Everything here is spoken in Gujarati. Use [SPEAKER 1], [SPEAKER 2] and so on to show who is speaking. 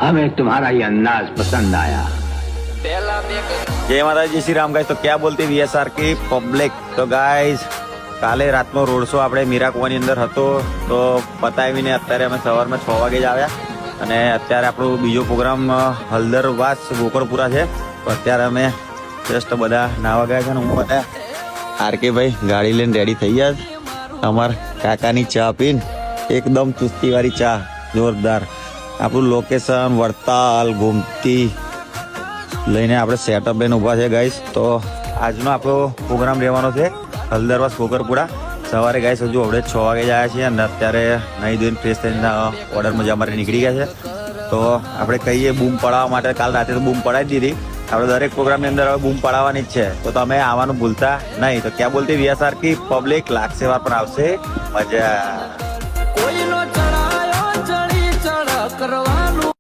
[SPEAKER 1] हमें तुम्हारा ये अंदाज पसंद आया।
[SPEAKER 2] जय माता जी श्री राम गाइस। तो क्या बोलती વીએસઆર की પબ્લિક। તો ગાઈસ કાલે રાતનો રોડ શો આપણે મીરાકુવાની અંદર હતો, તો પતાવીને અત્યારે અમે સવારમાં 6 વાગે જ આવ્યા અને અત્યારે આપણો બીજો પ્રોગ્રામ હળદરવાસ ગોકળપુરા છે। તો અત્યારે અમે જસ્ટ બધા નાવા ગયા છે ને હું બધા આરકે ભાઈ ગાડી લઈને રેડી થઈ ગયા છે। અમાર કાકાની ચા પીને એકદમ ચુસ્તી વાળી ચા જોરદાર। આપણું લોકેશન વડતાલ ગોમતી લઈને આપણે સેટઅપ લઈને ઊભા છે ગાઈસ। તો આજનો આપણો પ્રોગ્રામ રહેવાનો છે હળદરવાસ ગોકળપુરા। સવારે ગાઈસ હજુ આપણે 6 વાગે જ આવ્યા છીએ અને અત્યારે નહીં ધોઈને ફ્રેશ થઈને ઓર્ડરમાં અમારે નીકળી ગયા છે। તો આપણે કહીએ બૂમ પડાવવા માટે, કાલ રાતે તો બૂમ પડાવી દીધી, આપણે દરેક પ્રોગ્રામની અંદર હવે બૂમ પડાવવાની જ છે। તો તમે આવવાનું ભૂલતા નહીં। તો ક્યાં બોલતી વીએસઆર की પબ્લિક લાગશે વાર પણ આવશે મજા।